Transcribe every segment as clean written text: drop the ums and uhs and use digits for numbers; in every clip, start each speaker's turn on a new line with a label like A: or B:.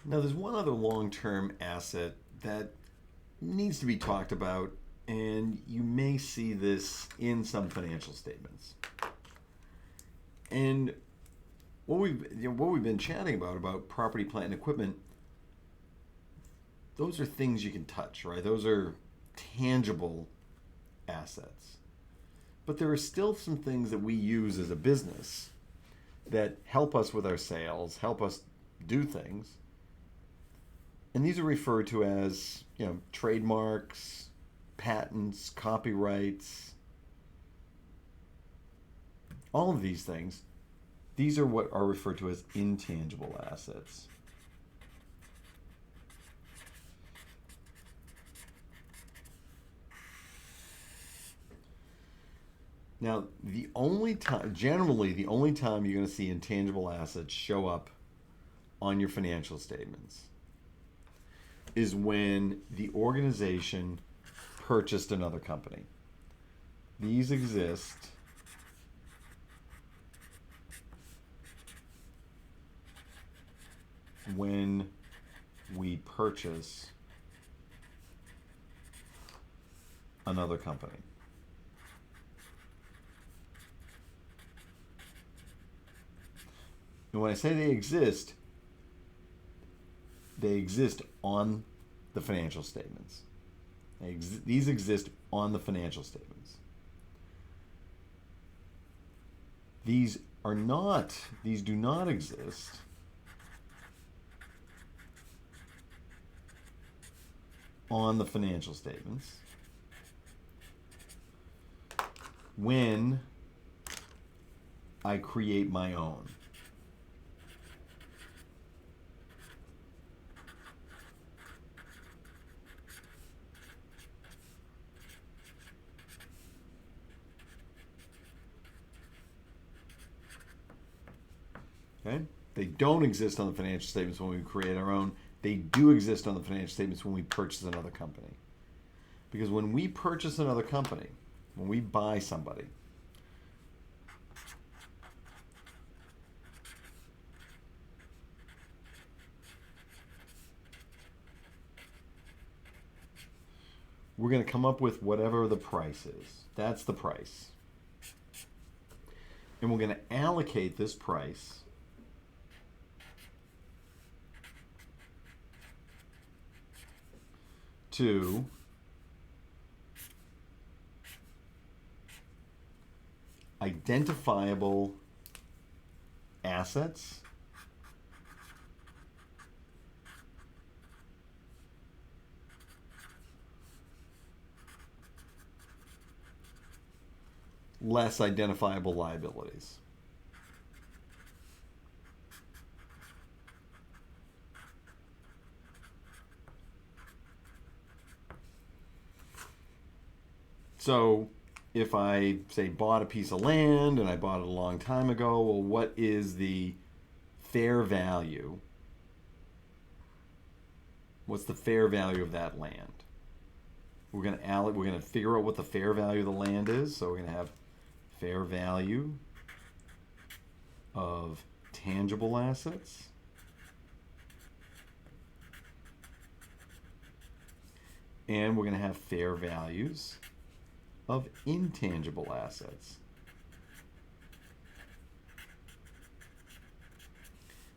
A: Now, there's one other long-term asset that needs to be talked about, and you may see this in some financial statements. And what we've been chatting about property, plant, and equipment, those are things you can touch, right? Those are tangible assets. But there are still some things that we use as a business that help us with our sales, help us do things. And these are referred to as, trademarks, patents, copyrights, all of these things. These are what are referred to as intangible assets. Now, generally, the only time you're going to see intangible assets show up on your financial statements is when the organization purchased another company. These exist when we purchase another company. And when I say they exist on the financial statements. These exist on the financial statements. These do not exist on the financial statements when I create my own. Okay? They don't exist on the financial statements when we create our own. They do exist on the financial statements when we purchase another company. Because when we purchase another company, when we buy somebody, we're going to come up with whatever the price is. That's the price. And we're going to allocate this price to identifiable assets less identifiable liabilities. So if I, say, bought a piece of land and I bought it a long time ago, well, what is the fair value? What's the fair value of that land? We're going to figure out what the fair value of the land is. So we're going to have fair value of tangible assets and we're going to have fair values of intangible assets.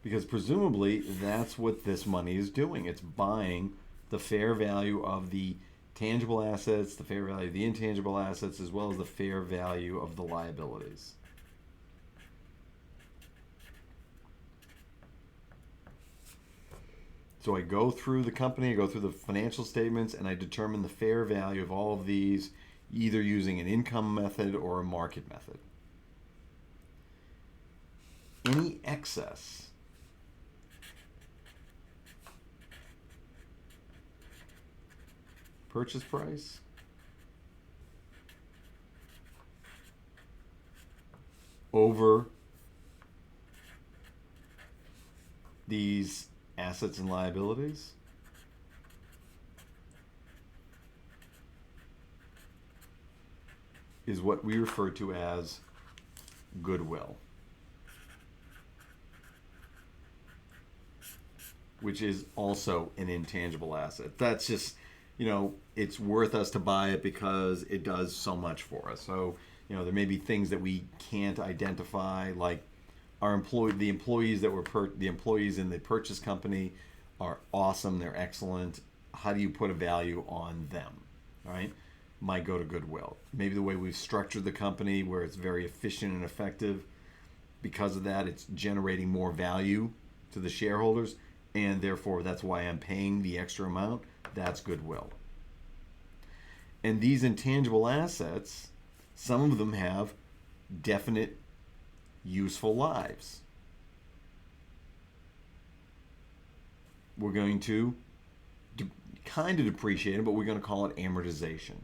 A: Because presumably that's what this money is doing. It's buying the fair value of the tangible assets, the fair value of the intangible assets, as well as the fair value of the liabilities. So I go through the company, I go through the financial statements, and I determine the fair value of all of these, either using an income method or a market method. Any excess purchase price over these assets and liabilities is what we refer to as goodwill. which is also an intangible asset. That's just, it's worth us to buy it because it does so much for us. So, there may be things that we can't identify, like the employees the employees in the purchase company are awesome. They're excellent. How do you put a value on them, right? Might go to goodwill. Maybe the way we've structured the company where it's very efficient and effective. Because of that, it's generating more value to the shareholders, and therefore that's why I'm paying the extra amount. That's goodwill. And these intangible assets, some of them have definite useful lives. We're going to kind of depreciate them, but we're going to call it amortization.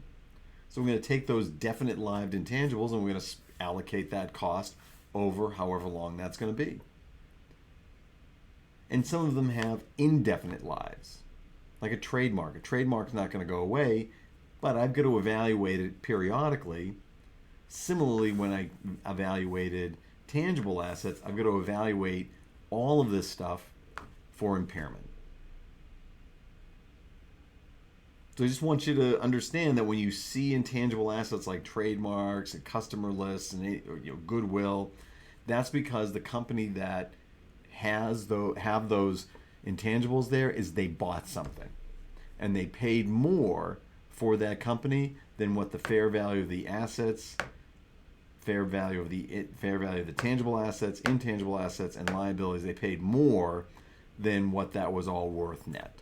A: So we're going to take those definite lived intangibles and we're going to allocate that cost over however long that's going to be. And some of them have indefinite lives, like a trademark. A trademark's not going to go away, but I've got to evaluate it periodically. Similarly, when I evaluated tangible assets, I've got to evaluate all of this stuff for impairment. So I just want you to understand that when you see intangible assets like trademarks and customer lists and goodwill, that's because the company that have those intangibles there is they bought something, and they paid more for that company than what the fair value of the assets, fair value of the tangible assets, intangible assets, and liabilities. They paid more than what that was all worth net.